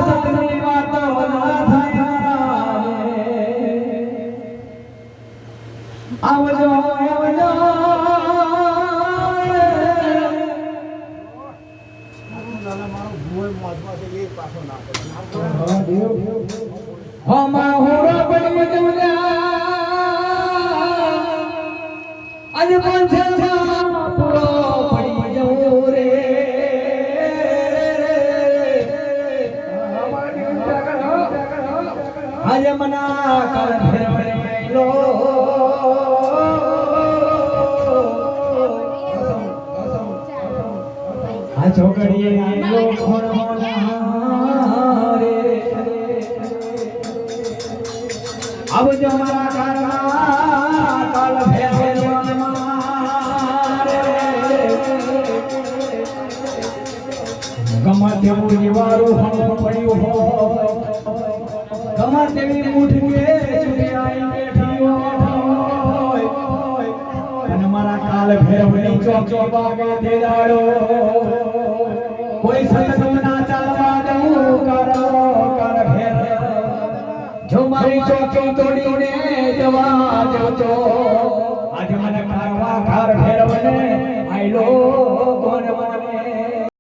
સતની વાતો ના થાય આવજો આવજો હમા હોરા પડી જુલ્યા આજ પંછમાં પૂરો પડી જવો રે આજ મના કર ફેરવેલો આ છોકરીએ આયો ખોણવાના રે આવજો મારા ઘરમાં કાલ ફેરવેલો ગમા તેવું નિવારું હમ પડ્યું હો ગમા તેવી મૂઠ કે ચૂડી આઈ બેઠી હોય અને મારા કાલ ભેરવની ચોક વાગે દેડાડો કોઈ સતત ના ચાલવા દઉં કર ભેર જો મારી ચોકી તોડીને જવા દેતો આજે મને કરવા ઘર ભેરવને આઈલો